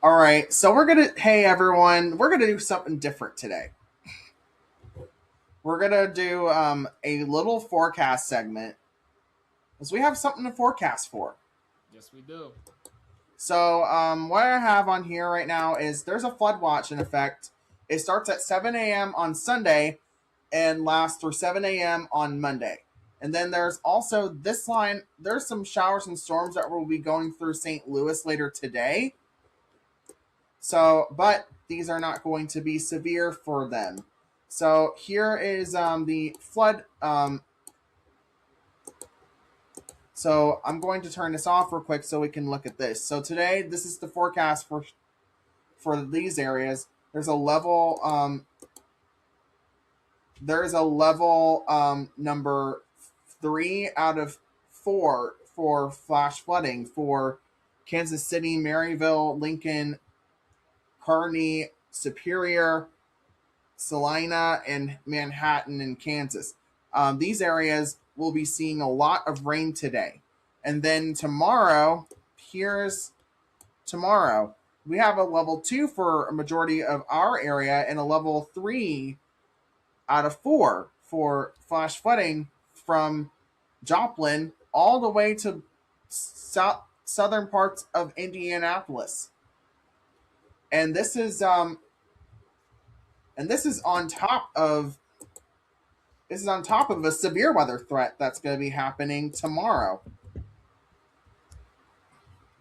All right, so hey everyone, we're gonna do something different today. We're gonna do a little forecast segment because we have something to forecast for. Yes, we do. So what I have on here right now is there's a flood watch in effect. It starts at 7 a.m. on Sunday and lasts through 7 a.m. on Monday. And then there's also this line. There's some showers and storms that will be going through St. Louis later today. So, but these are not going to be severe for them. So here is the flood. So I'm going to turn this off real quick so we can look at this. So today, this is the forecast for these areas. There's a level. There is a level number 3 out of 4 for flash flooding for Kansas City, Maryville, Lincoln, Kearney, Superior, Salina, and Manhattan in Kansas. These areas will be seeing a lot of rain today. And then tomorrow, here's tomorrow. We have a level 2 for a majority of our area and a level 3 out of 4 for flash flooding from Joplin all the way to southern parts of Indianapolis. And this is on top of a severe weather threat that's going to be happening tomorrow.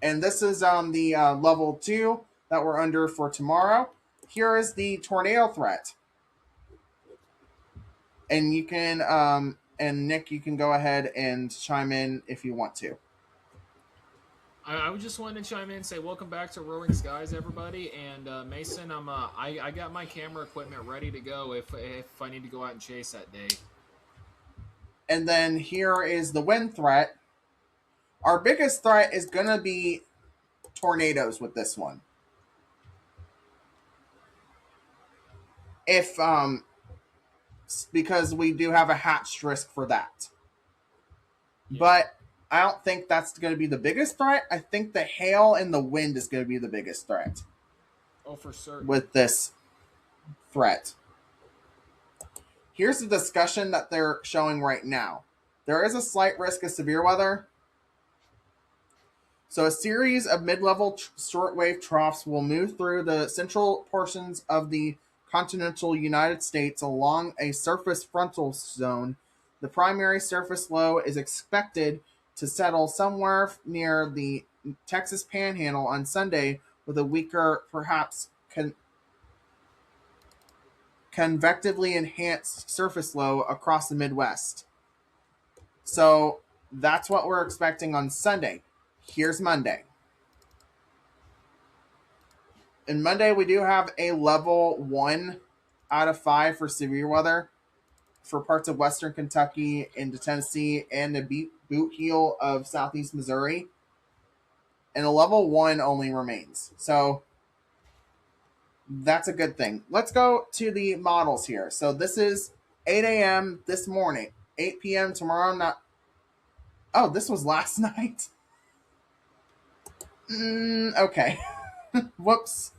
And this is the level 2 that we're under for tomorrow. Here is the tornado threat. And you can, and Nick, you can go ahead and chime in if you want to. I would just wanted to chime in and say welcome back to Roaring Skies, everybody. And Mason, I got my camera equipment ready to go if I need to go out and chase that day. And then here is the wind threat. Our biggest threat is going to be tornadoes with this one. If because we do have a hatched risk for that. Yeah. But I don't think that's going to be the biggest threat. I think the hail and the wind is going to be the biggest threat. Oh, for certain. With this threat. Here's the discussion that they're showing right now. There is a slight risk of severe weather. So a series of mid-level shortwave troughs will move through the central portions of the continental United States along a surface frontal zone. The primary surface low is expected to settle somewhere near the Texas Panhandle on Sunday with a weaker, perhaps convectively enhanced surface low across the Midwest. So that's what we're expecting on Sunday. Here's Monday. And Monday, we do have a level 1 out of 5 for severe weather for parts of western Kentucky into Tennessee and the boot heel of southeast Missouri. And a level 1 only remains. So that's a good thing. Let's go to the models here. So this is 8 a.m. this morning, 8 p.m. tomorrow. Not. Oh, this was last night. Okay. Whoops.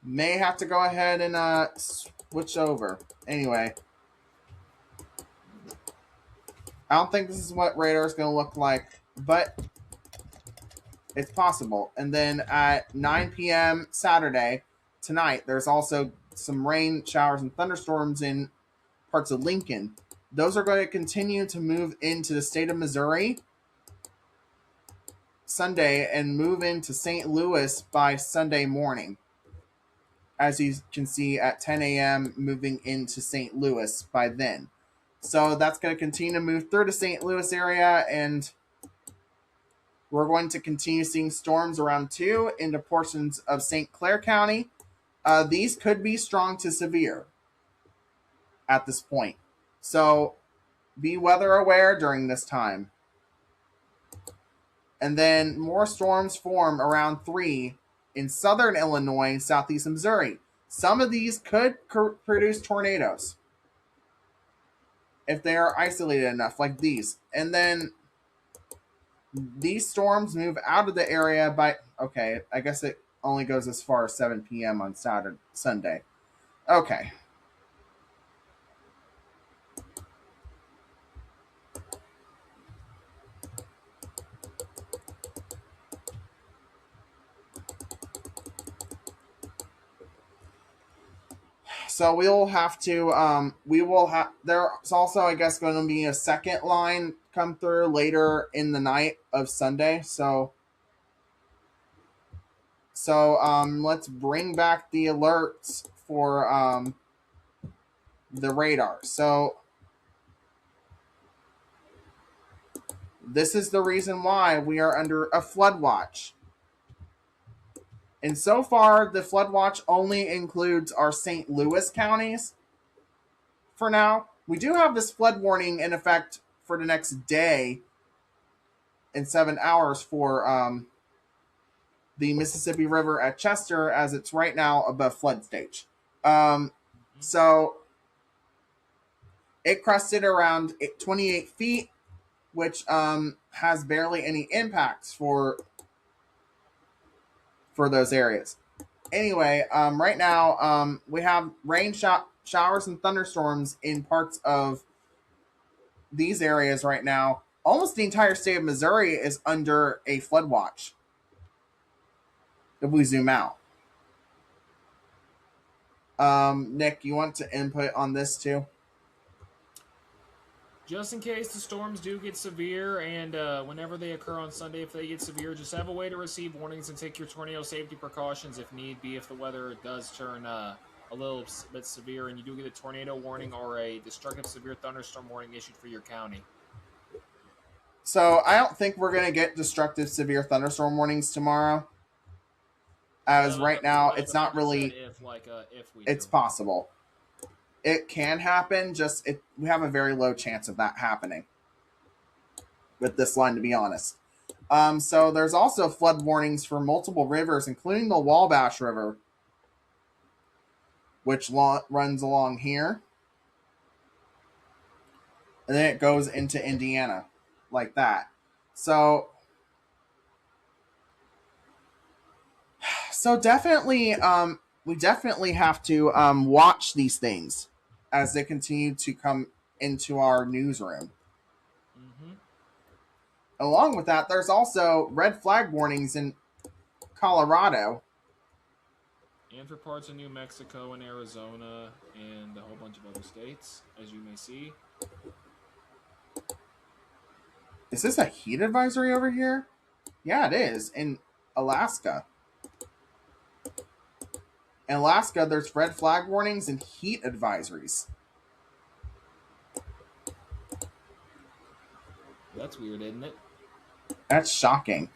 May have to go ahead and switch over. Anyway. I don't think this is what radar is going to look like, but it's possible. And then at 9 p.m. Saturday, tonight, there's also some rain, showers, and thunderstorms in parts of Lincoln. Those are going to continue to move into the state of Missouri Sunday and move into St. Louis by Sunday morning. As you can see at 10 a.m. moving into St. Louis by then. So that's going to continue to move through the St. Louis area, and we're going to continue seeing storms around 2 into portions of St. Clair County. These could be strong to severe at this point. So be weather aware during this time. And then more storms form around 3 in southern Illinois and southeast Missouri. Some of these could produce tornadoes if they are isolated enough, like these. And then these storms move out of the area by Okay, I guess it only goes as far as 7 p.m. on Sunday. Okay. So we will have, there's also, I guess, going to be a second line come through later in the night of Sunday. So let's bring back the alerts for the radar. So this is the reason why we are under a flood watch. And so far, the flood watch only includes our St. Louis counties for now. We do have this flood warning in effect for the next day in 7 hours for the Mississippi River at Chester, as it's right now above flood stage. So it crested around 28 feet, which has barely any impacts for those areas. Anyway, right now we have rain showers and thunderstorms in parts of these areas right now. Almost the entire state of Missouri is under a flood watch. If we zoom out, Nick, you want to input on this too? Just in case the storms do get severe, and whenever they occur on Sunday, if they get severe, just have a way to receive warnings and take your tornado safety precautions if need be. If the weather does turn a little bit severe and you do get a tornado warning or a destructive severe thunderstorm warning issued for your county. So I don't think we're going to get destructive severe thunderstorm warnings tomorrow. As right now, it's not really. If we it's possible. It can happen. We have a very low chance of that happening with this line, to be honest. So there's also flood warnings for multiple rivers, including the Wabash River, which runs along here, and then it goes into Indiana, like that. So definitely, we definitely have to watch these things as they continue to come into our newsroom. Mm-hmm. Along with that, there's also red flag warnings in Colorado. And for parts of New Mexico and Arizona and a whole bunch of other states, as you may see. Is this a heat advisory over here? Yeah, it is. In Alaska. In Alaska, there's red flag warnings and heat advisories. That's weird, isn't it? That's shocking,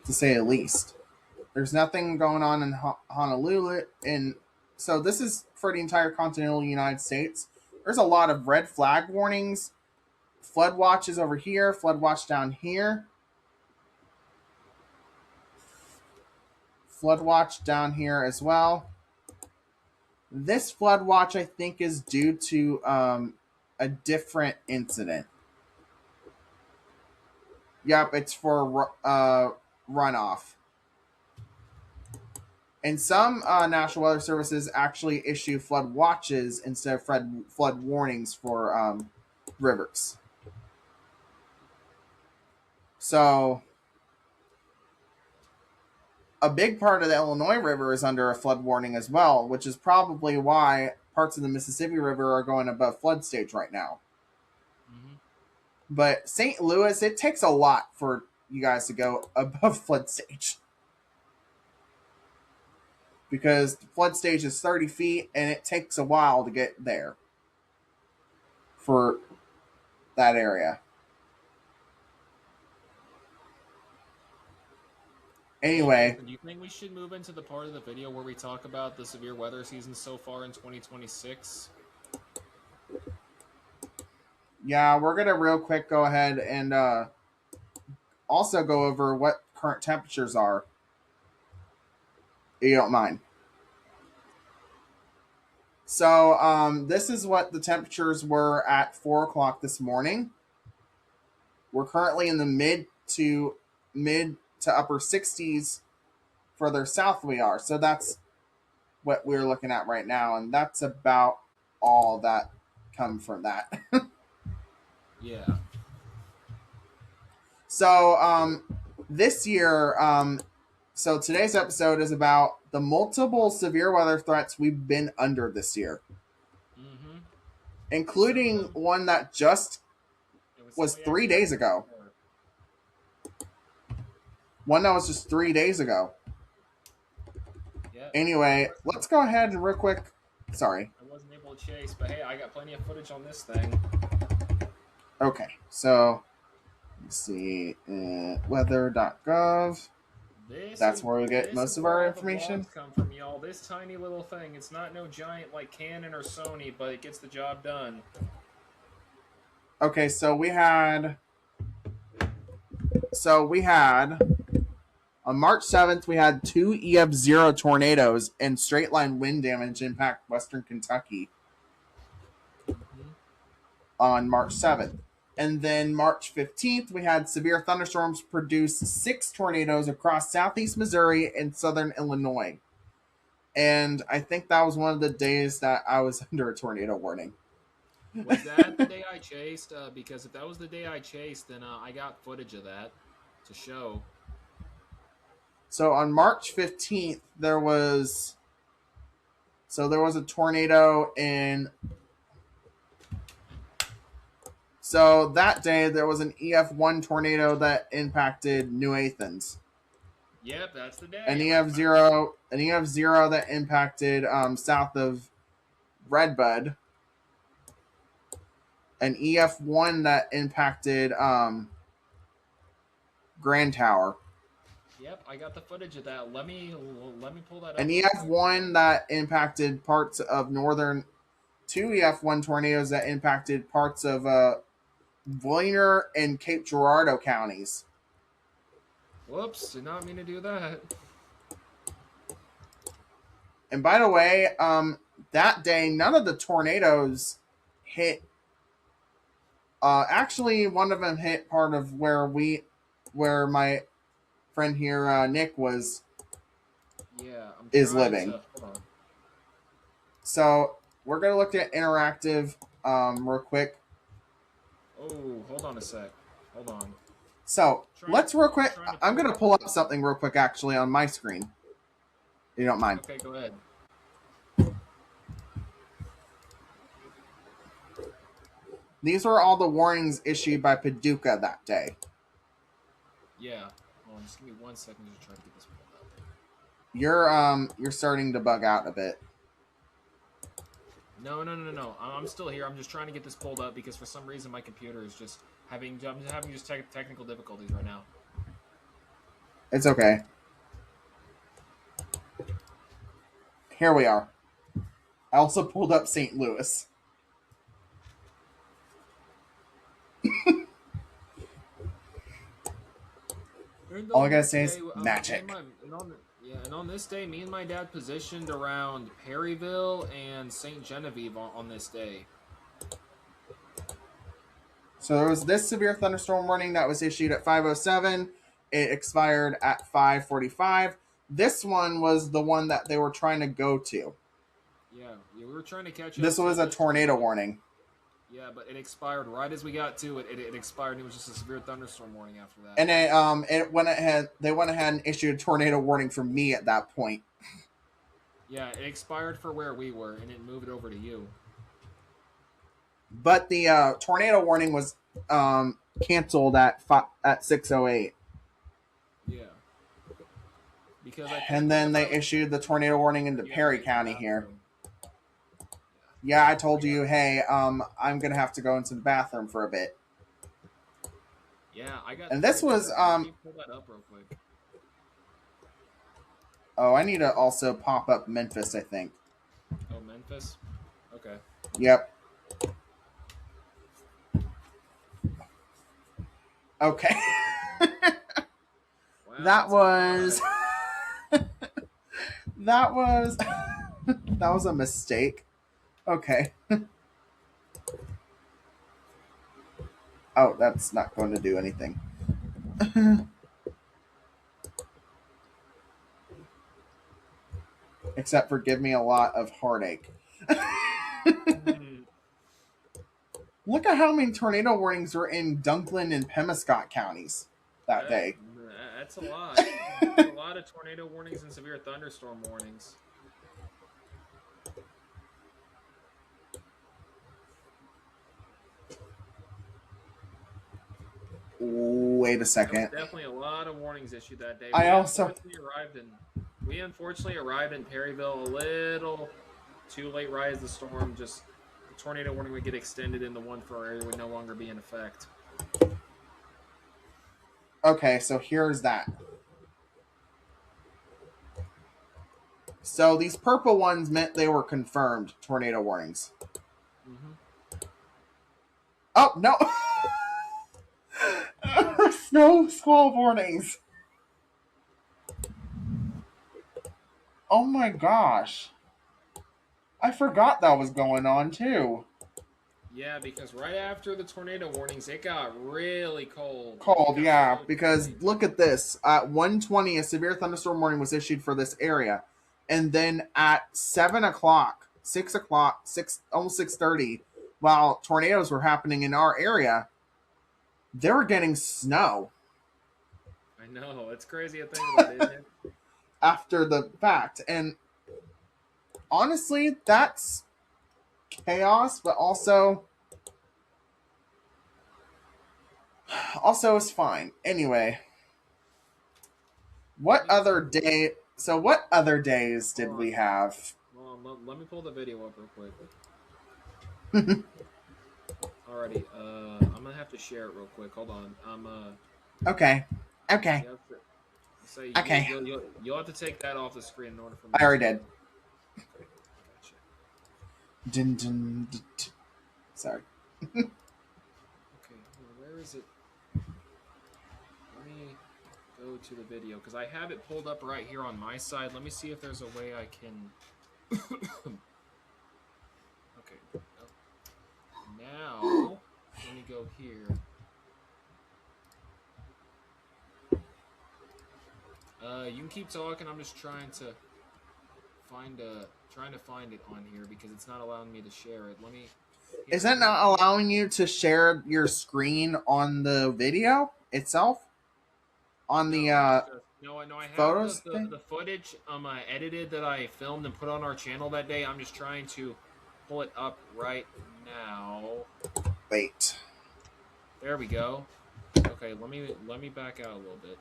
to say the least. There's nothing going on in Honolulu. So this is for the entire continental United States. There's a lot of red flag warnings. Flood watches over here. Flood watch down here. Flood watch down here as well. This flood watch, I think, is due to a different incident. Yep, it's for runoff. And some National Weather Services actually issue flood watches instead of flood warnings for rivers. So a big part of the Illinois River is under a flood warning as well, which is probably why parts of the Mississippi River are going above flood stage right now. Mm-hmm. But St. Louis, it takes a lot for you guys to go above flood stage. Because the flood stage is 30 feet, and it takes a while to get there for that area. Anyway. Do you think we should move into the part of the video where we talk about the severe weather season so far in 2026? Yeah, we're going to real quick go ahead and also go over what current temperatures are. If you don't mind. So this is what the temperatures were at 4 o'clock this morning. We're currently in the mid to mid to upper 60s further south we are. So that's what we're looking at right now, and that's about all that come from that. Yeah. So this year, so today's episode is about the multiple severe weather threats we've been under this year, Mm-hmm. including one that just was 3 days ago. One that was just 3 days ago. Yeah. Anyway, let's go ahead and real quick. Sorry. I wasn't able to chase, but hey, I got plenty of footage on this thing. Okay, so let's see. Weather.gov. That's where we get most of our information. Come from y'all. This tiny little thing. It's not no giant like Canon or Sony, but it gets the job done. Okay, so we had on March 7th, we had 2 EF0 tornadoes and straight line wind damage impact western Kentucky on March 7th. And then March 15th, we had severe thunderstorms produce 6 tornadoes across southeast Missouri and southern Illinois. And I think that was one of the days that I was under a tornado warning. Was that the day I chased? Because if that was the day I chased, then I got footage of that to show. So on March 15th, there was a tornado in. So that day, there was an EF1 tornado that impacted New Athens. Yep, that's the day. An EF0 that impacted south of Redbud. An EF1 that impacted Grand Tower. Yep, I got the footage of that. Let me pull that up. An EF1 that impacted parts of northern. 2 EF1 tornadoes that impacted parts of Vliner and Cape Girardeau counties. Whoops, did not mean to do that. And by the way, that day, none of the tornadoes hit. Actually, one of them hit part of where my friend here, Nick, was. Yeah, is living. Hold on. So we're gonna look at interactive real quick. Oh, hold on a sec. Hold on. So let's real quick. I'm gonna pull up something real quick actually on my screen. If you don't mind. Okay, go ahead. These were all the warnings issued by Paducah that day. Yeah. Hold on, just give me 1 second to try to get this pulled up. You're starting to bug out a bit. No. I'm still here. I'm just trying to get this pulled up because for some reason my computer is just having technical difficulties right now. It's okay. Here we are. I also pulled up St. Louis. All I gotta say is magic. And on this day, me and my dad positioned around Perryville and St. Genevieve on this day. So there was this severe thunderstorm warning that was issued at 5:07. It expired at 5:45. This one was the one that they were trying to go to. Yeah, we were trying to catch up. This was a tornado warning. Yeah, but it expired right as we got to it. It expired, and it was just a severe thunderstorm warning after that. And they went ahead and issued a tornado warning for me at that point. Yeah, it expired for where we were, and it moved over to you. But the tornado warning was canceled at 6:08. Yeah. Because and then they issued the tornado warning into Perry County here. Yeah, I told you, hey, I'm gonna have to go into the bathroom for a bit. Yeah, I got. And this was pull that up real quick. Oh, I need to also pop up Memphis, I think. Oh, Memphis. Okay. Yep. Okay. Wow, that was that was a mistake. Okay. Oh, that's not going to do anything. Except for give me a lot of heartache. Hmm. Look at how many tornado warnings were in Dunklin and Pemiscot counties that That, day. that's a lot. That's a lot of tornado warnings and severe thunderstorm warnings. Wait a There was second. definitely a lot of warnings issued that day. We unfortunately arrived in Perryville a little too late. Right as the storm, just the tornado warning would get extended, and the one for our area would no longer be in effect. Okay, so here's that. So these purple ones meant they were confirmed tornado warnings. Mm-hmm. Oh, no. Snow squall warnings. Oh my gosh. I forgot that was going on too. Yeah, because right after the tornado warnings, it got really cold. Cold, It got yeah, really because chilly. look at this. At 1:20, a severe thunderstorm warning was issued for this area. And then at 7 o'clock, 6 o'clock, 6 almost 6:30, while tornadoes were happening in our area, they were getting snow I know, it's crazy to think about, isn't it? after the fact. And honestly, that's chaos, but also it's fine. Anyway, what other day? So what other days did Hold we on. have? Hold on, let me pull the video up real quick. Alrighty, I'm gonna have to share it real quick. Hold on. Okay. Okay. You have to, so Okay. you'll have to take that off the screen in order for me I already to. did. Okay, gotcha. Dun, dun, dun, dun. Sorry. Okay, where is it? Let me go to the video because I have it pulled up right here on my side. Let me see if there's a way I can. Okay. Now, let me go here. You can keep talking. I'm just trying to find it on here because it's not allowing me to share it. Let me. Is that not allowing you to share your screen on the video itself? On the No, I have photos thing? the footage edited that I filmed and put on our channel that day. I'm just trying to pull it up right now. Wait. There we go. Okay, let me back out a little bit.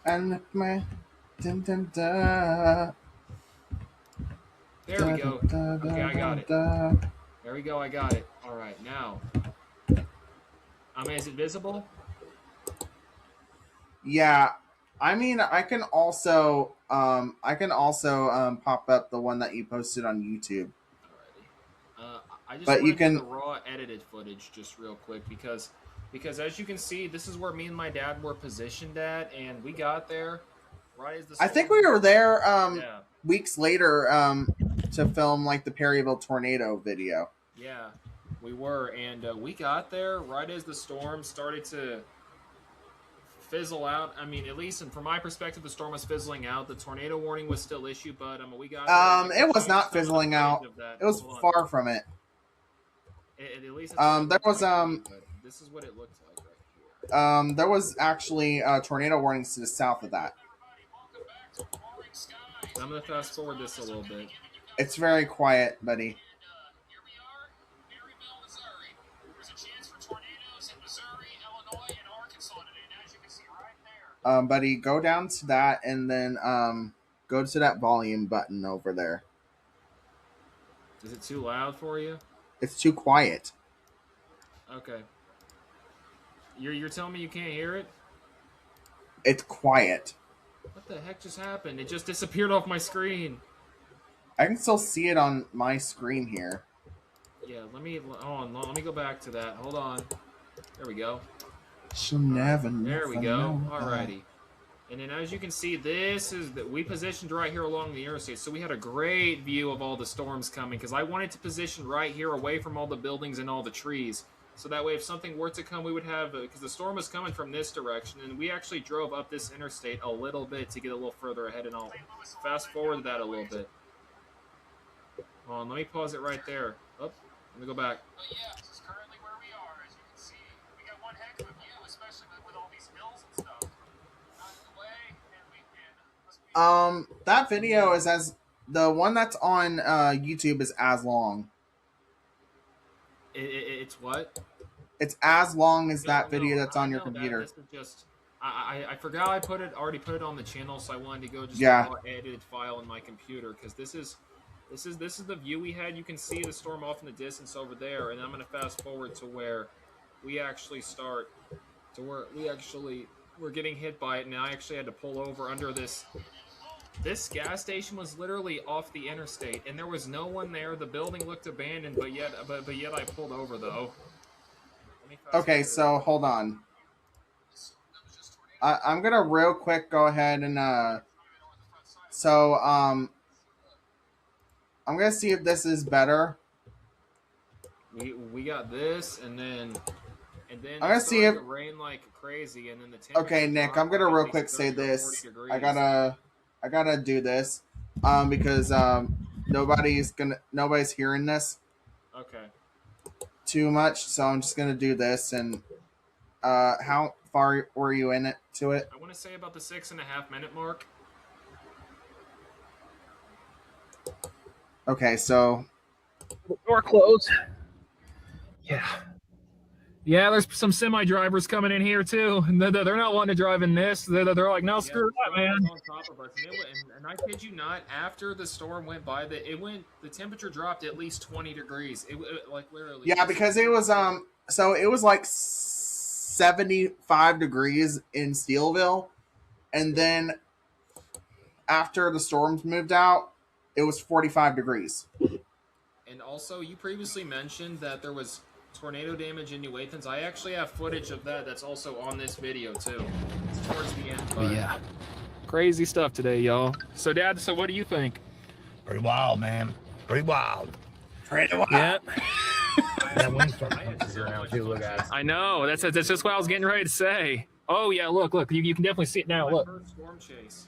And my dun, dun, dun. There we go. Okay, I got it. There we go. I got it. All right, now. Is it visible? Yeah. I mean, I can also pop up the one that you posted on YouTube. Alrighty. I just But want you to do can the raw edited footage just real quick because as you can see, this is where me and my dad were positioned at, and we got there right as the I storm. think we were there Yeah. weeks later to film like the Perryville tornado video. Yeah, we were, and we got there right as the storm started to fizzle out. I mean, at least from my perspective, the storm was fizzling out. The tornado warning was still issued, but we got there. It was not fizzling out. It was far from it. At least there was but this is what it looked like right here. there was actually tornado warnings to the south of that. So I'm gonna fast forward this a little bit. It's very quiet, buddy. Here we are, Perryville, Missouri. There's a chance for tornadoes in Missouri, Illinois, and Arkansas today. And as you can see right there. Buddy, go down to that and then go to that volume button over there. Is it too loud for you? It's too quiet. Okay. You're telling me you can't hear it? It's quiet. What the heck just happened? It just disappeared off my screen. I can still see it on my screen here. Yeah, let me go back to that. Hold on. There we go. She'll never know. There we go. Alrighty. And then as you can see, we positioned right here along the interstate. So we had a great view of all the storms coming because I wanted to position right here away from all the buildings and all the trees So that way, if something were to come, we would have, because the storm was coming from this direction, and we actually drove up this interstate a little bit to get a little further ahead, and I'll fast forward that a little bit. Hold on, let me pause it right there. Oh, let me go back. But yeah, this is currently where we are. As you can see, we got one heck of a view, especially with all these hills and stuff. Out of the way, and that video is the one that's on YouTube is as long. It's what? It's as long as that No, video that's on your know computer. This is just I forgot I already put it on the channel, so I wanted to go just Yeah. raw edited file in my computer because this is the view we had. You can see the storm off in the distance over there, and I'm gonna fast forward to where we actually start to where we're getting hit by it, and I actually had to pull over under this. This gas station was literally off the interstate, and there was no one there. The building looked abandoned, but yet I pulled over though. Okay, so hold on. I'm gonna real quick go ahead and I'm gonna see if this is better. We got this, and then I'm gonna see if it rained like crazy, and then the temperature okay, Nick. I'm gonna real quick say this. I gotta do this, because nobody's hearing this. Okay. Too much, so I'm just gonna do this. And how far were you in it to it? I want to say about the 6.5 minute mark. Okay, so door closed. Yeah, there's some semi drivers coming in here too. And they're not wanting to drive in this. They're like, no, screw that, man. On top of us. And I kid you not, after the storm went by, the temperature dropped at least 20 degrees. It like literally. yeah, because it was so it was like 75 degrees in Steelville, and then after the storms moved out, it was 45 degrees. And also, you previously mentioned that there was tornado damage in New Athens. I actually have footage of that. That's also on this video too. It's towards the end. But yeah, crazy stuff today, y'all. So, Dad, so what do you think? Pretty wild, man. Pretty wild. Yeah. That wind's starting to come through now, too. Look at it. I know. That's just what I was getting ready to say. Oh yeah, look. You can definitely see it now. My Look. first storm chase.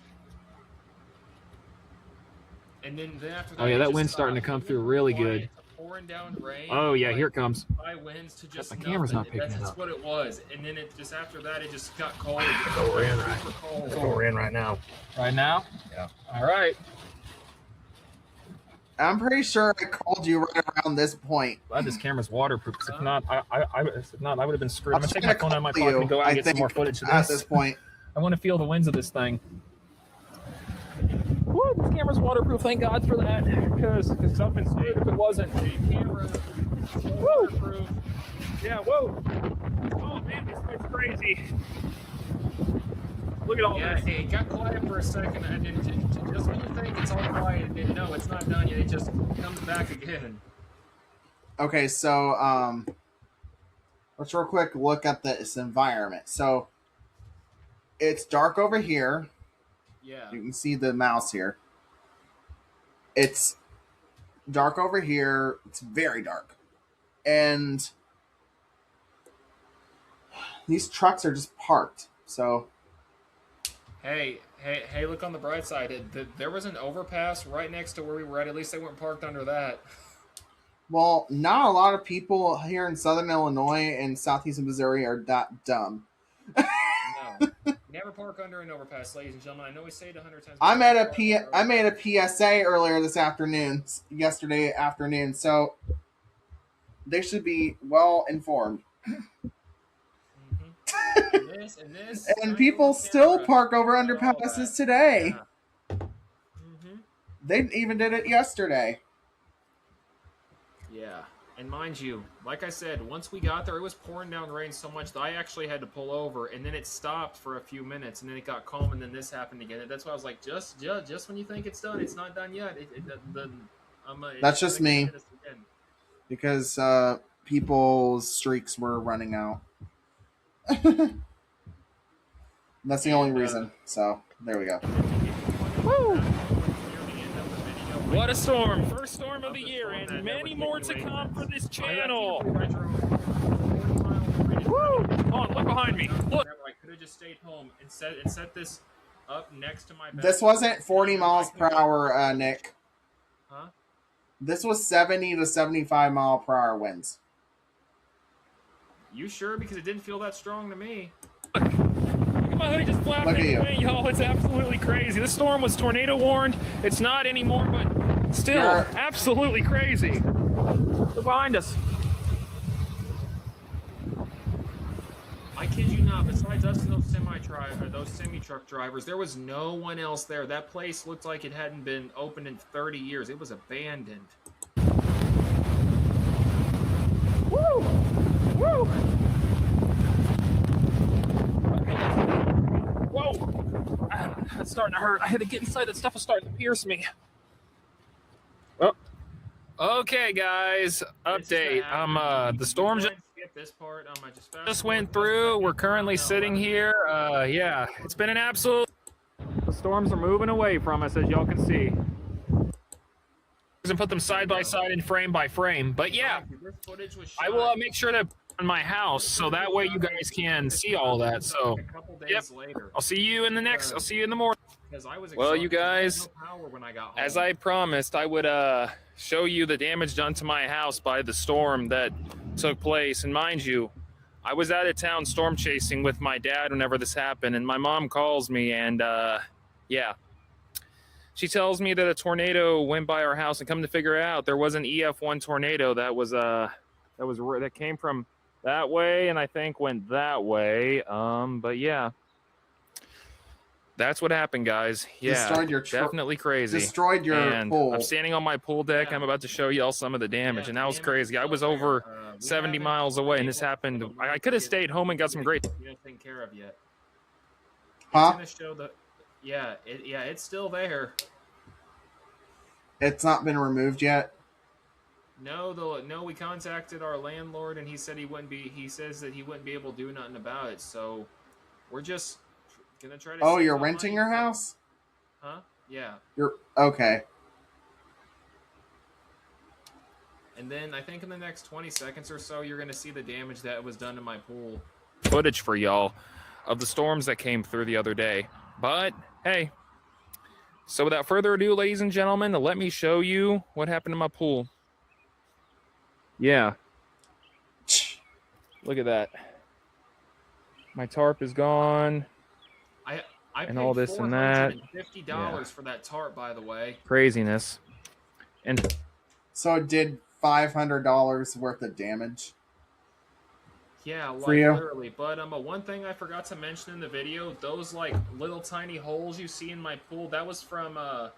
And then after that, Oh yeah, it that just wind's starting to stopped. come It through went really quiet good. to pouring down rain. Oh yeah, like, here it comes. high winds to just My camera's not nothing. picking it That's up. what it was. And then it just after that, it just got cold. That's what we're in right. Super cold. That's what we're in right now. Right now? Yeah. All right. I'm pretty sure I called you right around this point. Glad this camera's waterproof. 'Cause if not, I would have been screwed. I'm I'm gonna take my phone out of my call pocket you, and go out I and get some think, more footage of at this. this point. I want to feel the winds of this thing. Woo, this camera's waterproof. Thank God for that. Because I've been screwed if it wasn't. Camera, waterproof. Yeah, whoa. Oh man, this thing's crazy. Look at all Yeah, this. hey, it got quiet for a second. And then just when you think it's all quiet, and then no, it's not done yet. It just comes back again. Okay, so let's real quick look at this environment. So it's dark over here. Yeah. You can see the mouse here. It's dark over here. It's very dark. And these trucks are just parked. So Hey, look on the bright side. There was an overpass right next to where we were at. At least they weren't parked under that. well, not a lot of people here in Southern Illinois and Southeastern Missouri are that dumb. No. Never park under an overpass, ladies and gentlemen. I know we say it 100 times. I made a PSA earlier yesterday afternoon, so they should be well informed. And this, And people still park over underpasses today. Yeah. They even did it yesterday. Yeah. And mind you, like I said, once we got there, it was pouring down rain so much that I actually had to pull over, and then it stopped for a few minutes, and then it got calm, and then this happened again. And that's why I was like, just when you think it's done, it's not done yet. That's just me. Because people's streaks were running out. That's the only reason. So there we go. Woo! What a storm! First storm of the year, and many more to come for this channel. Woo! Oh, look behind me. Look. I could have just stayed home and set this up next to my bed. This wasn't 40 miles per hour, Nick. Huh? This was 70 to 75 mile per hour winds. You sure? Because it didn't feel that strong to me. Look at my hoodie just flapping Look at you. away, y'all. It's absolutely crazy. This storm was tornado warned. It's not anymore, but still absolutely crazy. Look behind us. I kid you not. Besides us and those semi-truck drivers, there was no one else there. That place looked like it hadn't been opened in 30 years. It was abandoned. Woo! Woo! Whoa! That's starting to hurt. I had to get inside. That stuff was starting to pierce me. Well, okay, guys. Update. The storm Skip this part. I just went through. We're currently sitting here. Yeah, it's been an absolute. The storms are moving away from us, as y'all can see. And put them side by side and frame by frame. But yeah, I will make sure to on my house so that way you guys can see all that. So, yep. I'll see you in the next. I'll see you in the morning. Well, you guys, as I promised, I would show you the damage done to my house by the storm that took place. And mind you, I was out of town storm chasing with my dad whenever this happened, and my mom calls me, and yeah, she tells me that a tornado went by our house, and come to figure out, there was an EF1 tornado that came from that way, and I think went that way. But yeah. That's what happened, guys. Yeah, Destroyed your definitely crazy. Destroyed your pool. I'm standing on my pool deck. Yeah. I'm about to show y'all some of the damage, and that was crazy. I was over 70 miles away, and this happened. I could have stayed home and got some great. You haven't taken care of yet. Huh? It's gonna show the. Yeah, it's still there. It's not been removed yet. No, we contacted our landlord, and he said he wouldn't be. He says that he wouldn't be able to do nothing about it. So, we're just. Gonna try to you're renting your house? Huh? Yeah. You're okay. And then I think in the next 20 seconds or so, you're gonna see the damage that was done to my pool. Footage for y'all of the storms that came through the other day. But hey, so without further ado, ladies and gentlemen, let me show you what happened to my pool. Yeah. Look at that. My tarp is gone. I and paid all this and that. $50 for that tarp, by the way. Craziness. And so it did $500 worth of damage. Yeah, like literally. But one thing I forgot to mention in the video, those like little tiny holes you see in my pool, that was from a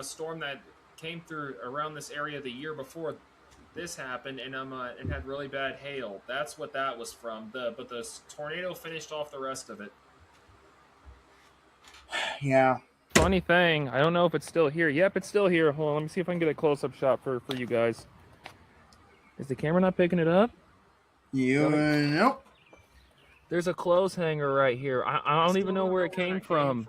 storm that came through around this area the year before this happened, and it had really bad hail. That's what that was from. But the tornado finished off the rest of it. Yeah. Funny thing, I don't know if it's still here. Yep, it's still here. Hold on, let me see if I can get a close-up shot for you guys. Is the camera not picking it up? Nope. There's a clothes hanger right here. I don't even know where it came from.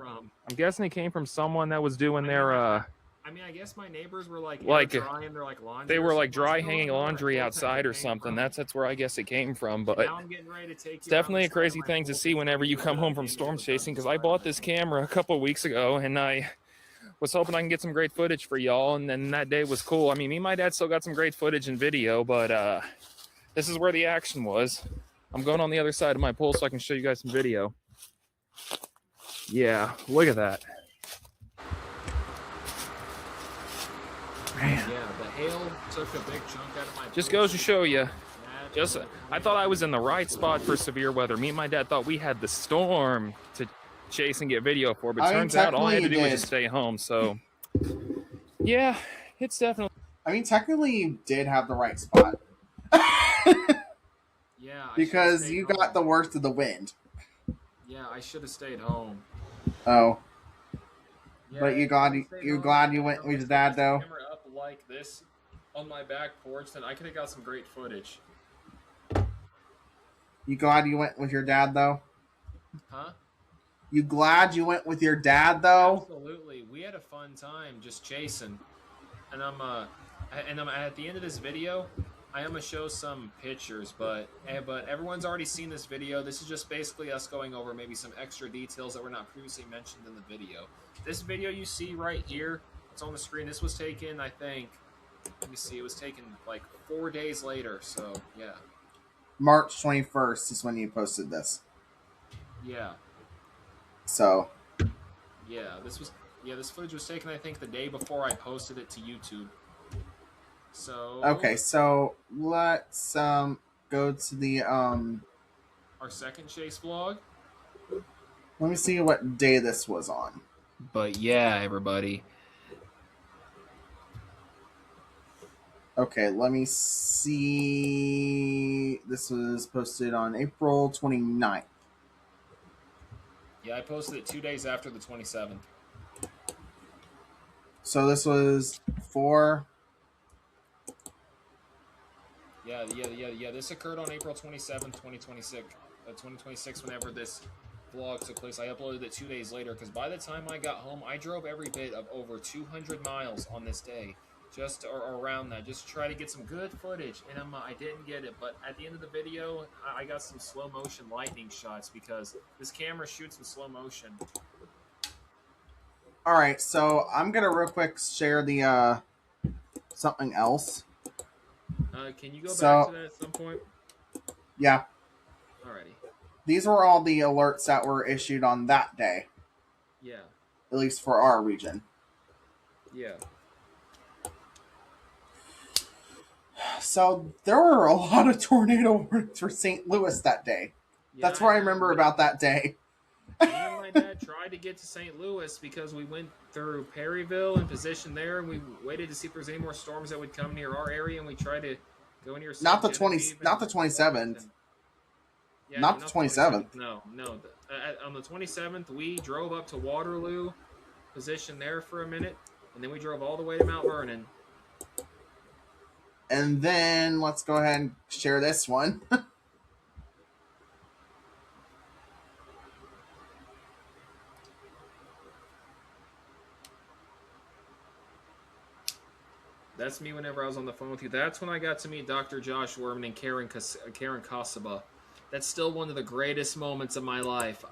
I'm guessing it came from someone that was doing their I mean, I guess my neighbors were like drying their like laundry. They were like dry hanging laundry outside or something. That's where I guess it came from. But it's definitely a crazy thing to see whenever you come home from storm chasing. Because I bought this camera a couple of weeks ago, and I was hoping I can get some great footage for y'all. And then that day was cool. I mean, me and my dad still got some great footage and video, but this is where the action was. I'm going on the other side of my pool so I can show you guys some video. Yeah, look at that. Man. Yeah, the hail took a big chunk out of my just goes to show you. I thought I was in the right spot for severe weather. Me and my dad thought we had the storm to chase and get video for, but turns out all I had to do was just stay home. So, yeah, it's definitely. I mean, technically, you did have the right spot. Yeah. Because you got the worst of the wind. Yeah, I should have stayed home. Oh. Yeah, but you glad you went with your dad though. Camera up like this on my back porch, then I could have got some great footage. You glad you went with your dad though? Huh? You glad you went with your dad though? Absolutely. We had a fun time just chasing. And I'm at the end of this video, I am gonna show some pictures, but everyone's already seen this video. This is just basically us going over maybe some extra details that were not previously mentioned in the video. This video you see right here, it's on the screen. This was taken, I think. Let me see. It was taken like 4 days later. So yeah, March 21st is when you posted this. yeah, So yeah. This footage was taken, I think, the day before I posted it to YouTube. So okay, so let's go to the our second chase vlog. let me see what day this was on. But yeah, everybody. Okay, let me see. This was posted on April 29th. Yeah, I posted it 2 days after the 27th. So this was for Yeah. This occurred on April 27th, 2026, whenever this vlog took place. I uploaded it 2 days later because by the time I got home, I drove every bit of over 200 miles on this day, just or around that, just to try to get some good footage. And I didn't get it, but at the end of the video, I got some slow motion lightning shots because this camera shoots in slow motion. All right, so I'm gonna real quick share the something else. Can you go So- back to that at some point? Yeah, Alrighty. these were all the alerts that were issued on that day, Yeah. at least for our region. Yeah. So there were a lot of tornado warnings for St. Louis that day. That's what I remember about that day. Me and my dad tried to get to St. Louis because we went through Perryville and positioned there, and we waited to see if there was any more storms that would come near our area, and we tried to go near. Not the St. 20, Genevieve not the and- 27th. Yeah, Not the 27th. No. On the 27th, we drove up to Waterloo, positioned there for a minute, and then we drove all the way to Mount Vernon. And then let's go ahead and share this one. That's me whenever I was on the phone with you. That's when I got to meet Dr. Josh Werman and Karen Kosaba. That's still one of the greatest moments of my life.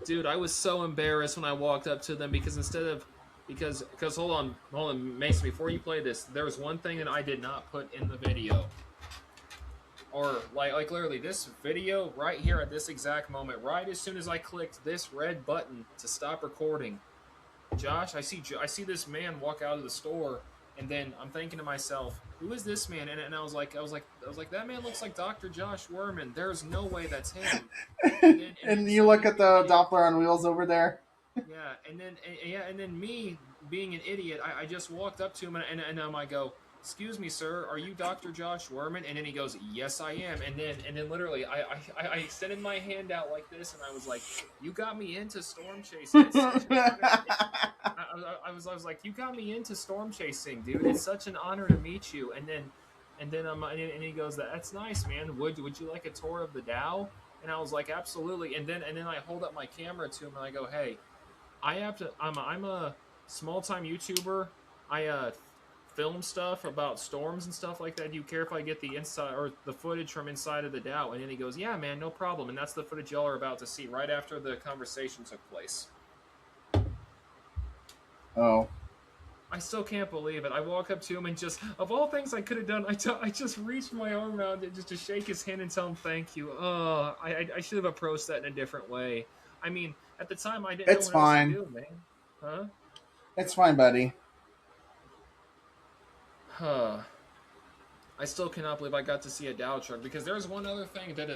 Dude, I was so embarrassed when I walked up to them because because hold on, Mason, before you play this, there was one thing that I did not put in the video. Or like literally this video right here at this exact moment, right as soon as I clicked this red button to stop recording, Josh, I see this man walk out of the store, and then I'm thinking to myself, who is this man? And I was like, that man looks like Dr. Josh Werman. There's no way that's him. And you look at the Doppler on wheels over there. Yeah, and then me being an idiot, I just walked up to him and I go, "Excuse me, sir, are you Dr. Josh Werman?" And then he goes, "Yes, I am." And then literally, I extended my hand out like this, and I was like, "You got me into storm chasing." It's such an honor. I was like, "You got me into storm chasing, dude. It's such an honor to meet you." And he goes, "That's nice, man. Would you like a tour of the Dow?" And I was like, "Absolutely." And then I hold up my camera to him and I go, "Hey, I'm a small time YouTuber. I film stuff about storms and stuff like that. Do you care if I get the inside or the footage from inside of the Dow?" And then he goes, "Yeah, man, no problem." And that's the footage y'all are about to see right after the conversation took place. Oh. I still can't believe it. I walk up to him and just, of all things I could have done, I just reached my arm out just to shake his hand and tell him thank you. Oh, I should have approached that in a different way. I mean, at the time I didn't It's know what fine. else to do, man. Huh? It's fine, buddy. Huh. I still cannot believe I got to see a Dow truck because there's one other thing that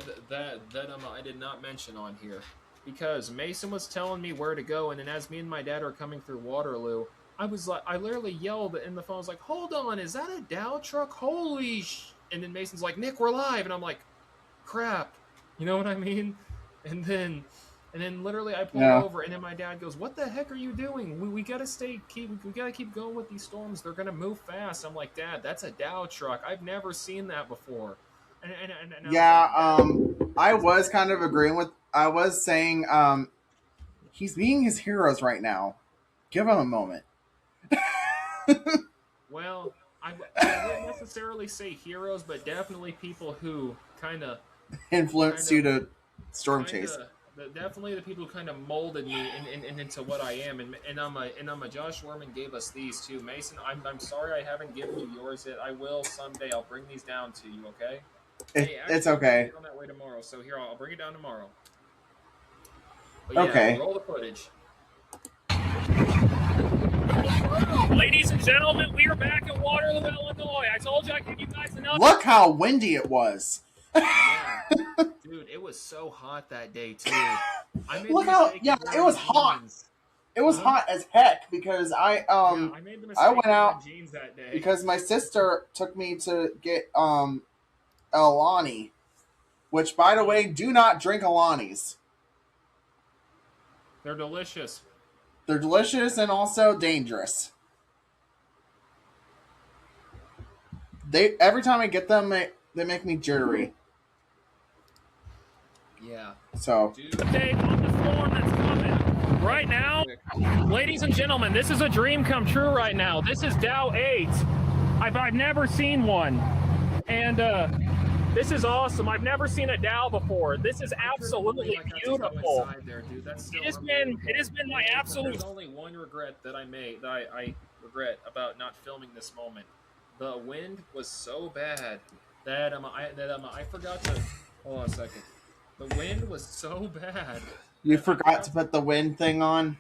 I did not mention on here. Because Mason was telling me where to go, and then as me and my dad are coming through Waterloo, I literally yelled in the phone. I was like, "Hold on, is that a Dow truck? Holy sh!" And then Mason's like, "Nick, we're live," and I'm like, "Crap," you know what I mean? And then literally I pulled over, and then my dad goes, "What the heck are you doing? We gotta we gotta keep going with these storms. They're gonna move fast." I'm like, "Dad, that's a Dow truck. I've never seen that before." And I was kind of agreeing with. I was saying, he's being his heroes right now. Give him a moment. Well, I wouldn't necessarily say heroes, but definitely people who kind of Influenced you to storm chase. Definitely the people who kind of molded me into what I am, and Josh Werman gave us these too. Mason, I'm sorry I haven't given you yours yet. I will someday. I'll bring these down to you. Okay? It's okay. On that way tomorrow. So here, I'll bring it down tomorrow. But yeah, Okay. Roll the footage. Ladies and gentlemen, we are back in Waterloo, Illinois. I told you I'd give you guys enough. Look how windy it was. Yeah, dude, it was so hot that day too. Look how it was hot. It was hot as heck because I made the I went out jeans that day because my sister took me to get Alani, which by the way, do not drink Alanis. They're delicious. They're delicious and also dangerous. Every time I get them, they make me jittery. Yeah. So. Update on the storm that's coming. Right now, ladies and gentlemen, this is a dream come true right now. This is Dow 8. I've never seen one. And this is awesome. I've never seen a Dow before. This is absolutely beautiful. It has been my absolute. There's only one regret that I regret about not filming this moment. The wind was so bad that I forgot to. Hold on a second. The wind was so bad. You forgot to put the wind thing on?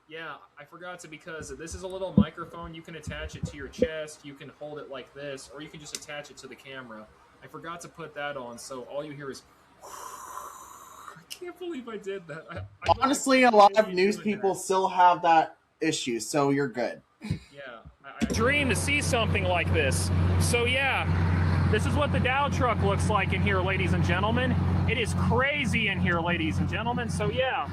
Yeah, I forgot to, because this is a little microphone. You can attach it to your chest. You can hold it like this, or you can just attach it to the camera. I forgot to put that on, so all you hear is. I can't believe I did that. Honestly, a lot of news people still have that issue, so you're good. Yeah. I dream to see something like this. So yeah, this is what the Dow truck looks like in here, ladies and gentlemen. It is crazy in here, ladies and gentlemen. So yeah.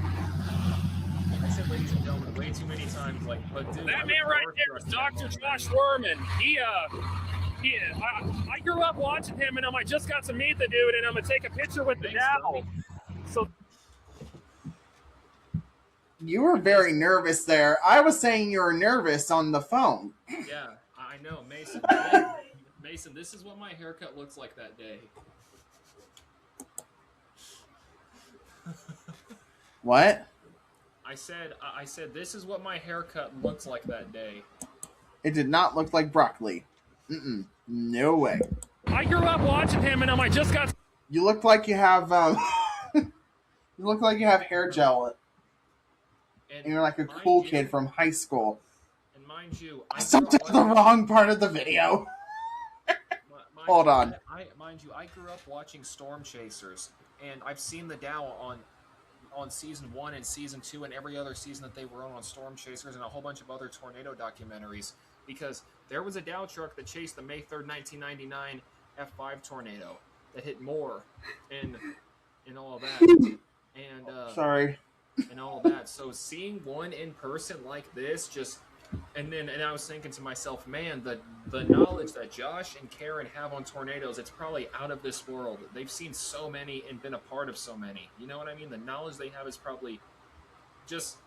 I said ladies and gentlemen way too many times. But dude, that man right there is Dr. Josh Werman. I grew up watching him, and I just got to meet the dude, and I'm gonna take a picture with the Dow. So. You were very nervous there. I was saying you were nervous on the phone. Yeah, I know, Mason. Mason, this is what my haircut looks like that day. What? I said this is what my haircut looks like that day. It did not look like broccoli. No way. I grew up watching him, and I just got. You look like you have. You look like you have hair gel. And you're like a cool kid from high school. And mind you, I stopped at the wrong part of the video. Hold on. Mind you, I grew up watching Storm Chasers, and I've seen the Dow on season 1 and season 2 and every other season that they were on Storm Chasers and a whole bunch of other tornado documentaries, because there was a Dow truck that chased the May 3rd, 1999 F5 tornado that hit Moore and all of that. And sorry. And all that. So seeing one in person like this, and I was thinking to myself, man, the knowledge that Josh and Karen have on tornadoes, it's probably out of this world. They've seen so many and been a part of so many. You know what I mean? The knowledge they have is probably just,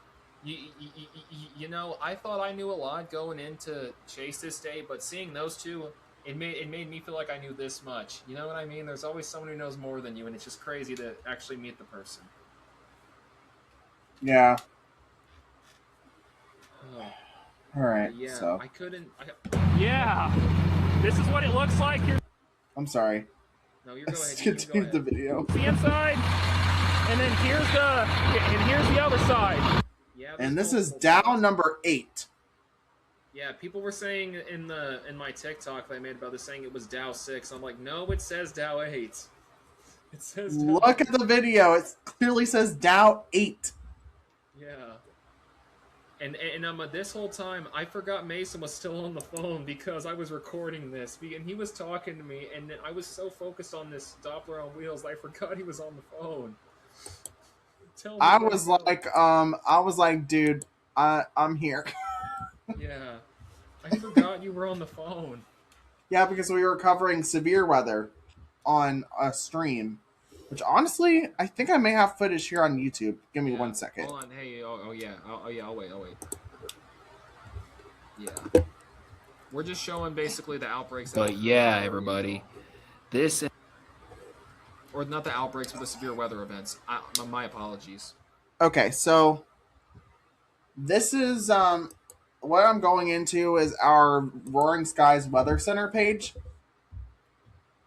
you know, I thought I knew a lot going into Chase this day, but seeing those two, it made me feel like I knew this much. You know what I mean? There's always someone who knows more than you, and it's just crazy to actually meet the person. Yeah. Oh. All right. Yeah, so. I couldn't. Yeah. This is what it looks like. I'm sorry. No, you're going Let's ahead. continue the video. The inside, and then here's the other side. Yeah. And this is Dow number 8. Yeah, people were saying in my TikTok that I made about this, saying it was Dow 6. I'm like, no, it says Dow 8. It says. Dow Look at the video. It clearly says Dow 8. Yeah. And this whole time, I forgot Mason was still on the phone because I was recording this, and he was talking to me, and I was so focused on this Doppler on wheels, I forgot he was on the phone. I was like, dude, I'm here. Yeah, I forgot you were on the phone. Yeah, because we were covering severe weather on a stream. Which, honestly, I think I may have footage here on YouTube. Give me 1 second. Hold on. Hey, oh yeah. I'll wait. Yeah. We're just showing basically the outbreaks. But yeah, everybody, this or not the outbreaks, but the severe weather events. My apologies. Okay, so this is what I'm going into is our Roaring Skies Weather Center page.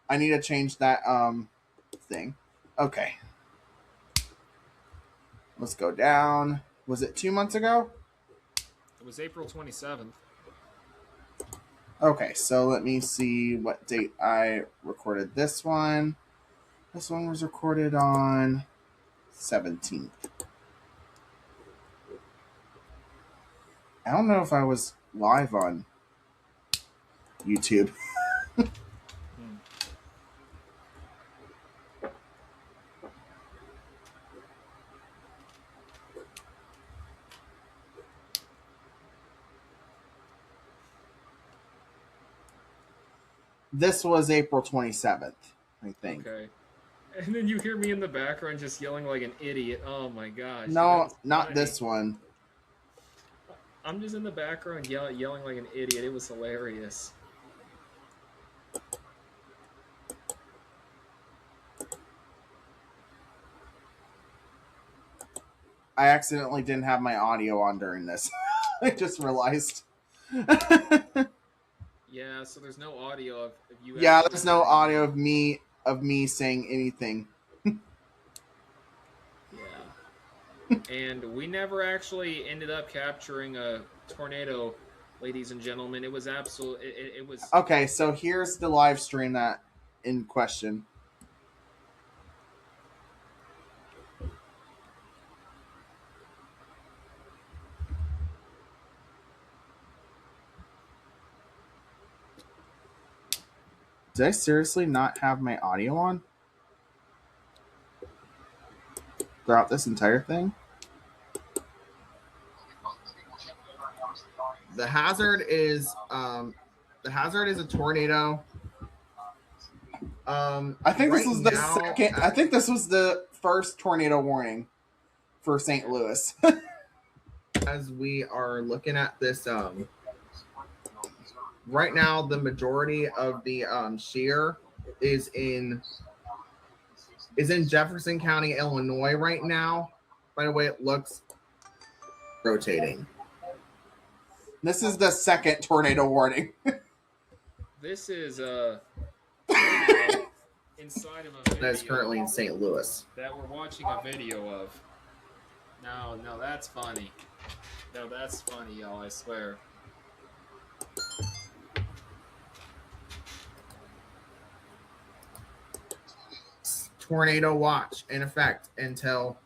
I need to change that thing. Okay. Let's go down. Was it 2 months ago? It was April 27th. Okay, so let me see what date I recorded this one. This one was recorded on 17th. I don't know if I was live on YouTube. This was April 27th, I think. Okay. And then you hear me in the background just yelling like an idiot. Oh my gosh. No, that's not funny. this one. I'm just in the background yelling like an idiot. It was hilarious. I accidentally didn't have my audio on during this. I just realized. Yeah, so there's no audio of you. Yeah, actually there's no saying audio anything. of me saying anything. Yeah. And we never actually ended up capturing a tornado, ladies and gentlemen. It was absolute. It was. Okay, so here's the live stream that in question. Did I seriously not have my audio on throughout this entire thing? The hazard is a tornado. I think this was the second. I think this was the first tornado warning for St. Louis. As we are looking at this, right now the majority of the shear is in Jefferson County, Illinois right now. By the way, it looks rotating. This is the second tornado warning. This is inside of a video That is currently in St. Louis. that we're watching a video of. No, that's funny. No, that's funny, y'all. I swear. Tornado watch in effect until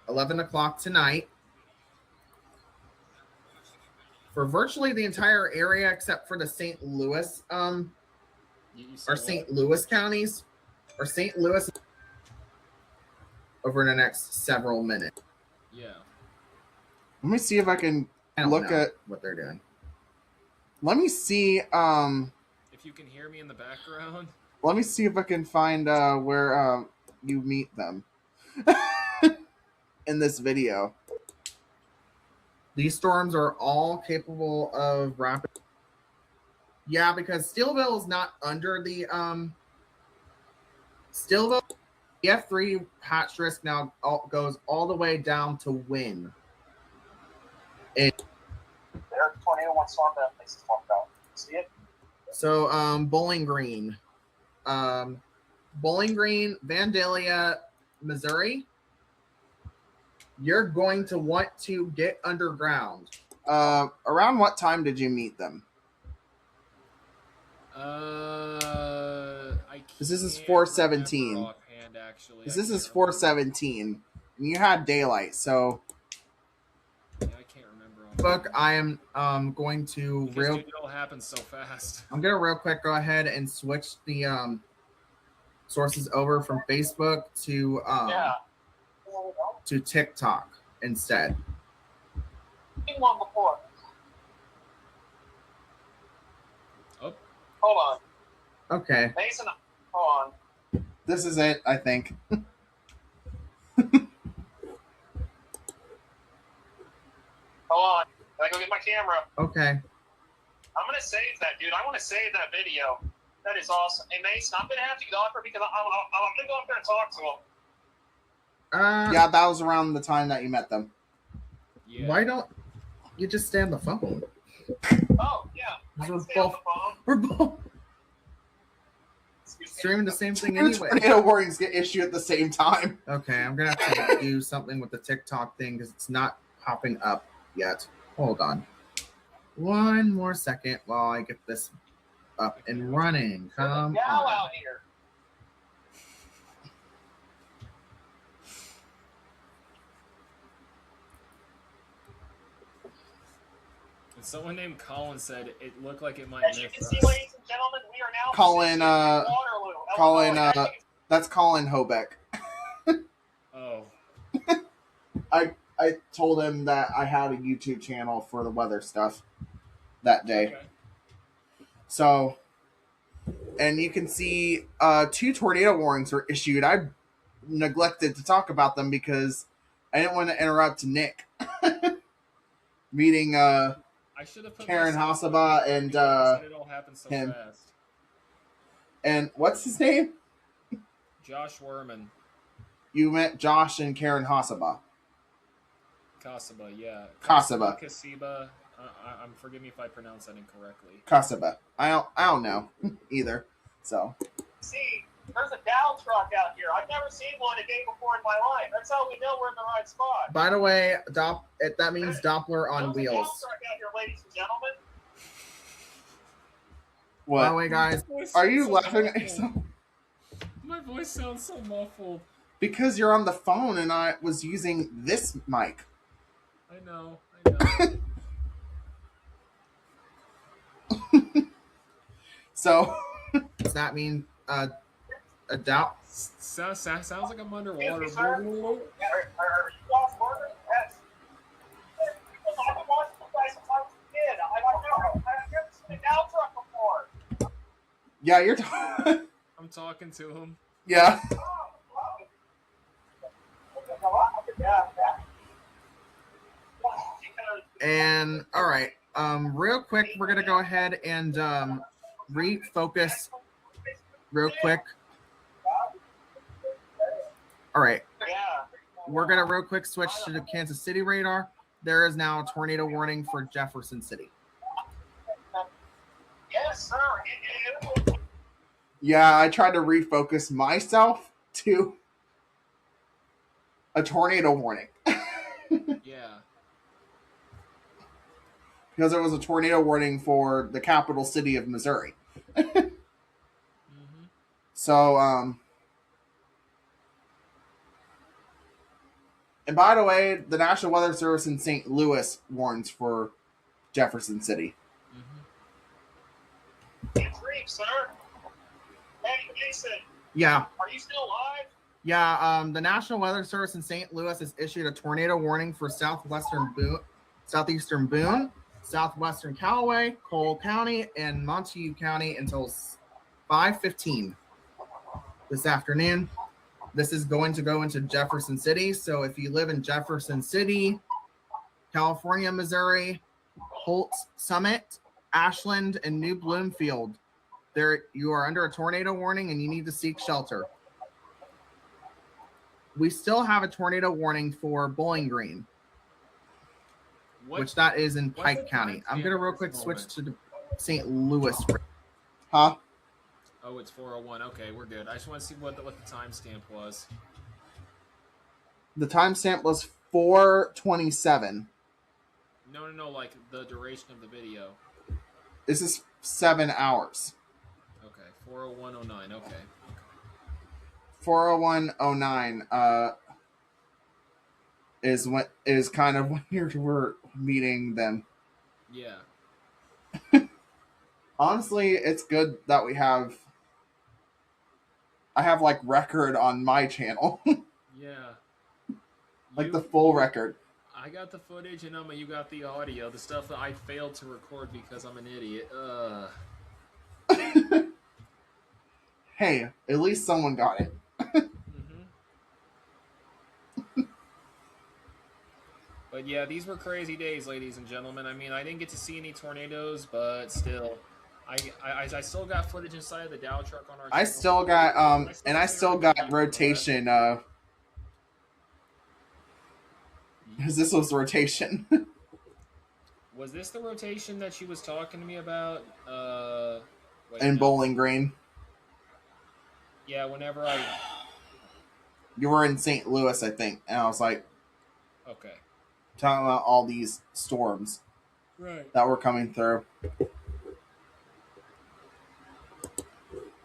11 o'clock tonight for virtually the entire area except for the St. Louis You said or what? St. Louis counties or St. Louis over the next several minutes. Yeah. Let me see if I can look at what they're doing. Let me see If you can hear me in the background. let me see if I can find where you meet them in this video. These storms are all capable of rapid. Yeah, because Steelville is not under the Steelville. The F3 hatch risk now goes all the way down to wind. There's a tornado one storm that places talked about. See it? So Bowling Green, Vandalia, Missouri. You're going to want to get underground. Around what time did you meet them? I can't. This is remember 417. offhand, actually. This I is can't remember. 417. And you had daylight, so Yeah, I can't remember. book. I am going to Because, dude, it all happens so fast. I'm gonna real quick go ahead and switch the sources over from Facebook to to TikTok instead. Seen one before. Oh. Hold on. Okay, Mason, hold on. this is it. I think. Hold on. I go get my camera. Okay. I'm gonna save that, dude. I want to save that video. That is awesome. Hey, Mason, I'm gonna have to get off her because I'm gonna go up there and talk to him. Yeah, that was around the time that you met them. Yeah. Why don't you just stay on the phone? Oh, yeah. I can We're stay on both- the phone. We're both Excuse me. streaming the same thing The anyway. tornado warnings get issued at the same time. Okay, I'm gonna have to do something with the TikTok thing because it's not popping up yet. Hold on. One more second while I get this up and running. There's a Come gal on. out here. And someone named Colin said it looked like it might As you can miss see, us. ladies and gentlemen, we are now Colin, positioned in Waterloo. Colin, Illinois. That's Colin Hobeck. Oh. I told him that I had a YouTube channel for the weather stuff that day. Okay. So, and you can see 2 tornado warnings were issued. I neglected to talk about them because I didn't want to interrupt Nick meeting I should have put Karen myself Hasaba on and, because it all happened so him. fast. and what's his name? Josh Werman, You met Josh and Karen Hasaba. Kasaba, yeah. Kasaba. Kasiba. I'm forgive me if I pronounce that incorrectly. Kasaba. I don't know either. So See, there's a Dow truck out here. I've never seen one a day before in my life. That's how we know we're in the right spot. By the way, that means Doppler on There's a Dow wheels. truck out here, ladies and gentlemen. By the what? way, guys, Are you laughing at yourself? My voice sounds so muffled. Because you're on the phone and I was using this mic. I know. So does that mean a doubt? Sounds like I'm underwater. Excuse me, sir? Are you off work? Yes. I've been watching you guys since I was a kid. I've never seen a Dow truck before. yeah, you're I'm talking to him. yeah. Yeah. And all right, real quick, we're gonna go ahead and refocus real quick. All right, Yeah. we're gonna real quick switch to the Kansas City radar. There is now a tornado warning for Jefferson City. Yes, sir. Yeah, I tried to refocus myself to a tornado warning Yeah. because there was a tornado warning for the capital city of Missouri. Mm-hmm. So, and by the way, the National Weather Service in St. Louis warns for Jefferson City. Mm-hmm. Intrigued, sir. Hey, Jason, Yeah, are you still alive? yeah. The National Weather Service in St. Louis has issued a tornado warning for southeastern Boone, southwestern Callaway, Cole County, and Montague County until 5:15 this afternoon. This is going to go into Jefferson City. So if you live in Jefferson City, California, Missouri, Holt Summit, Ashland, and New Bloomfield, you are under a tornado warning and you need to seek shelter. We still have a tornado warning for Bowling Green, which that is in what's Pike the County. I'm timestamp gonna real at quick this switch moment? to the St. Louis. Huh? Oh, it's 4:01. Okay, we're good. I just want to see what the timestamp was. The timestamp was 4:27. No, like the duration of the video. This is 7 hours. Okay, 4:01:09. Okay. 4:01:09 is kind of when we're meeting them. Yeah. Honestly, it's good that I have like record on my channel. Yeah. Like You- the full record. I got the footage and you got the audio. The stuff that I failed to record because I'm an idiot. Hey, at least someone got it. But yeah, these were crazy days, ladies and gentlemen. I mean, I didn't get to see any tornadoes, but still, I still got footage inside of the Dow truck on our. I channel. still got and I see still our got review, rotation. Because this was rotation. Was this the rotation that she was talking to me about? Wait, in no. Bowling Green. Yeah, whenever I. You were in St. Louis, I think, and I was like Okay. talking about all these storms Right. that were coming through.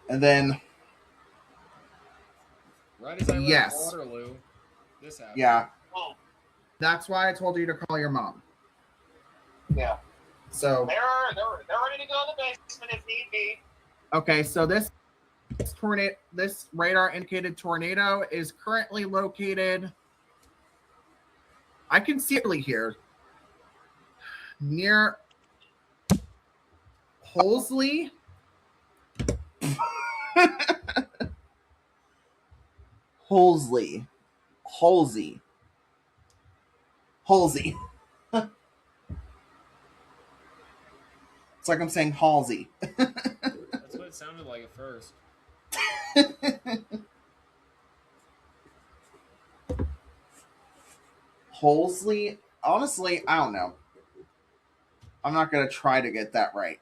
And then, Right as I left Yes. Waterloo, this happened. yeah, Oh, That's why I told you to call your mom. yeah. So They're ready to go to the basement if need be. okay, so this tornado, this radar indicated tornado is currently located. I can see it really here near Holsley. Holsey. It's like I'm saying Halsey. That's what it sounded like at first. Holsley. Honestly, I don't know. I'm not gonna try to get that right.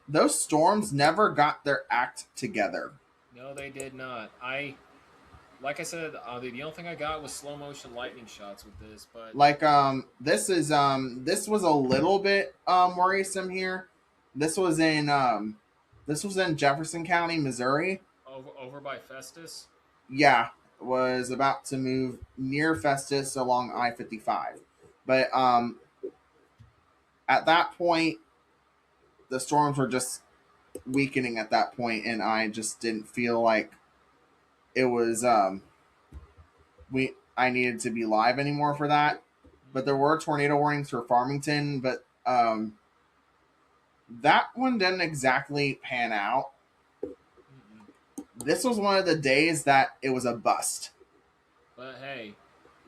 Those storms never got their act together. No, they did not. Like I said, the only thing I got was slow motion lightning shots with this, but Like this was a little bit worrisome here. This was in Jefferson County, Missouri. over by Festus. Yeah, was about to move near Festus along I-55. But at that point the storms were just weakening at that point, and I just didn't feel like it was I needed to be live anymore for that. But there were tornado warnings for Farmington, but that one didn't exactly pan out. This was one of the days that it was a bust. But hey,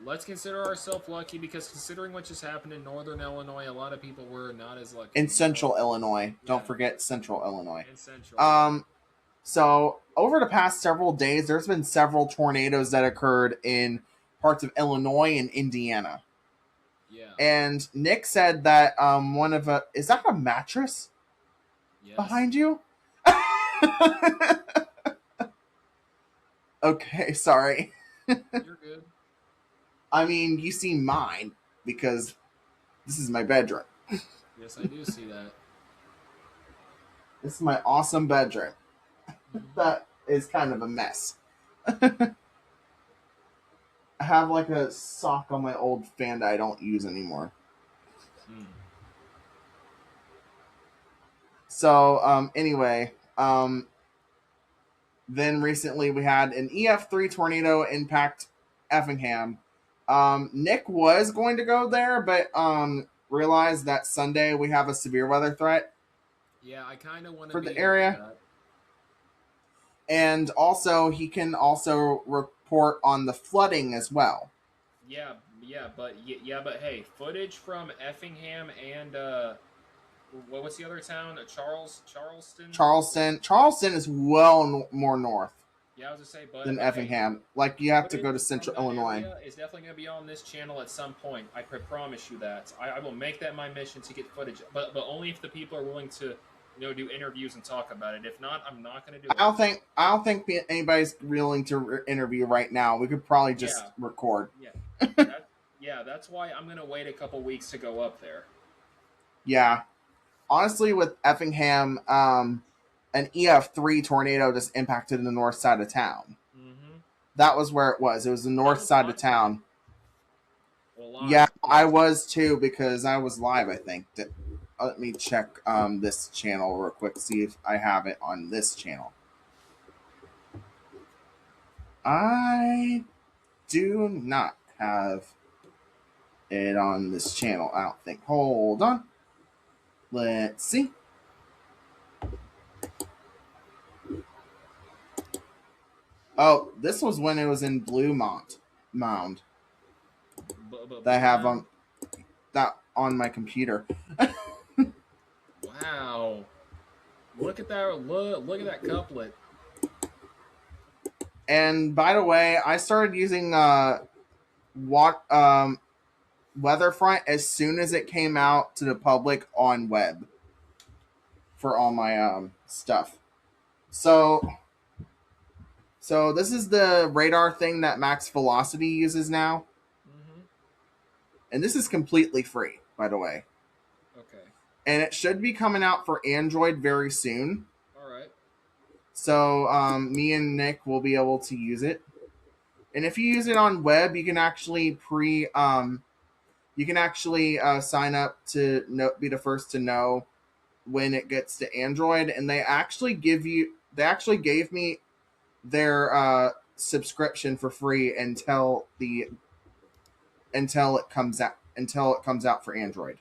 let's consider ourselves lucky because considering what just happened in northern Illinois, a lot of people were not as lucky. In central Illinois. Yeah. Don't forget central Illinois. In central. So over the past several days, there's been several tornadoes that occurred in parts of Illinois and Indiana. Yeah. And Nick said that one of is that a mattress Yes. behind you? Okay, sorry. You're good. I mean, you see mine because this is my bedroom. Yes, I do see that. This is my awesome bedroom. That is kind of a mess. I have like a sock on my old fan that I don't use anymore. So, anyway, then recently we had an EF3 tornado impact Effingham. Nick was going to go there, but realized that Sunday we have a severe weather threat. Yeah, I kind of want to For be the there area. for that. And also, he can also report on the flooding as well. Yeah, but hey, footage from Effingham and what's the other town? Charleston. Charleston is well more north Yeah, I was to say, but than hey, Effingham. Like, you have to footage go to from central that Illinois. area is definitely going to be on this channel at some point. I promise you that. I will make that my mission to get footage, but only if the people are willing to, do interviews and talk about it. If not, I'm not going to do it. I don't think anybody's willing to interview right now. We could probably just record. That's why I'm going to wait a couple weeks to go up there. Yeah. Honestly, with Effingham, an EF3 tornado just impacted the north side of town. Mm-hmm. That was where it was. It was the north side of town. Well, Yeah, I was too, because I was live, I think. Let me check this channel real quick, see if I have it on this channel. I do not have it on this channel, I don't think. Hold on. Let's see. Oh, this was when it was in Blue Mound that I have on my computer. Wow. Look at that! Look at that couplet. And by the way, I started using Weatherfront as soon as it came out to the public on web for all my stuff. So this is the radar thing that Max Velocity uses now, and this is completely free, by the way. Okay. And it should be coming out for Android very soon. All right. So me and Nick will be able to use it. And if you use it on web, you can actually sign up to be the first to know when it gets to Android. And they actually gave me their subscription for free until it comes out for Android.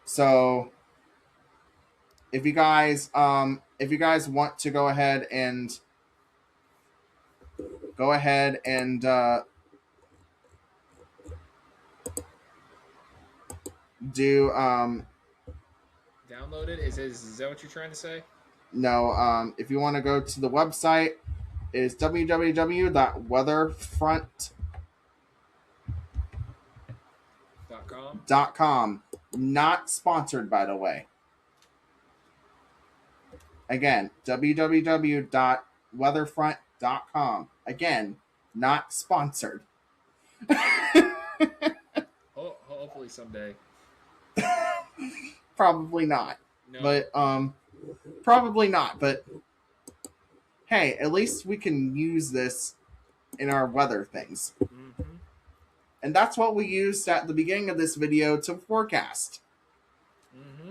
So if you guys want to go ahead and do Download it. Is that what you're trying to say? No, if you want to go to the website, it's www.weatherfront.com. Not sponsored, by the way. Again, www.weatherfront.com. Again, not sponsored. Hopefully someday. Probably not. No. But probably not, but hey, at least we can use this in our weather things. Mm-hmm. And that's what we used at the beginning of this video to forecast. Mm-hmm.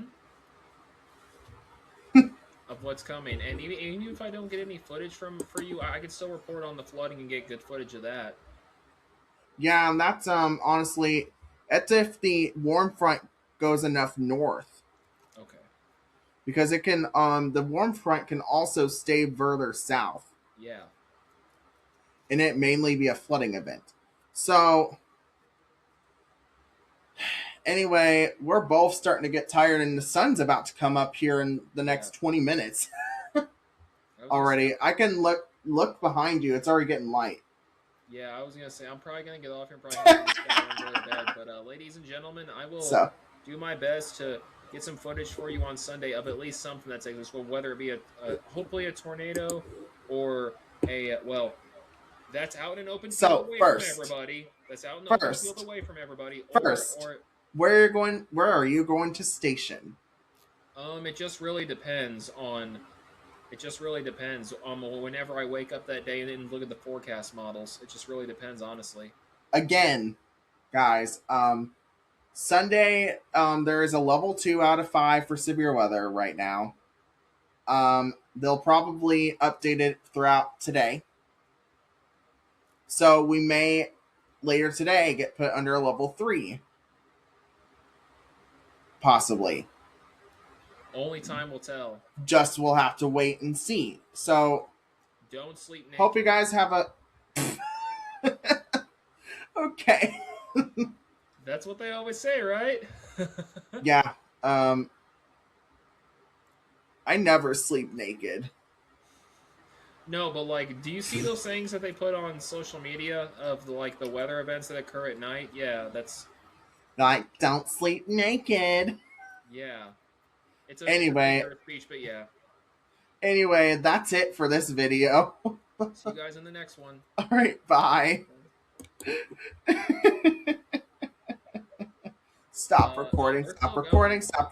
Of what's coming. And even if I don't get any footage for you, I can still report on the flooding and get good footage of that. Yeah, and that's honestly, that's if the warm front goes enough north. Okay. Because it can the warm front can also stay further south. Yeah. And it mainly be a flooding event. So anyway, we're both starting to get tired, and the sun's about to come up here in the next 20 minutes already. I can look behind you. It's already getting light. Yeah, I was going to say, I'm probably going to get off here and probably have to go to bed. But ladies and gentlemen, I will do my best to get some footage for you on Sunday of at least something that takes place, whether it be hopefully a tornado or that's out in an open field away from everybody. That's out in an open field away from everybody. Where are you going to station? It just really depends on whenever I wake up that day and then look at the forecast models. It just really depends, honestly. Again, guys, Sunday, there is a level 2 out of 5 for severe weather right now. They'll probably update it throughout today. So we may later today get put under a level 3. Possibly. Only time will tell. Just we'll have to wait and see. So don't sleep naked. Hope you guys have a okay. That's what they always say, right? Yeah. I never sleep naked. No, but do you see those things that they put on social media of the weather events that occur at night? Yeah, that's don't sleep naked. Yeah. It's anyway, speech, but yeah. Anyway, that's it for this video. See you guys in the next one. All right, bye. Stop recording. Stop recording. Stop.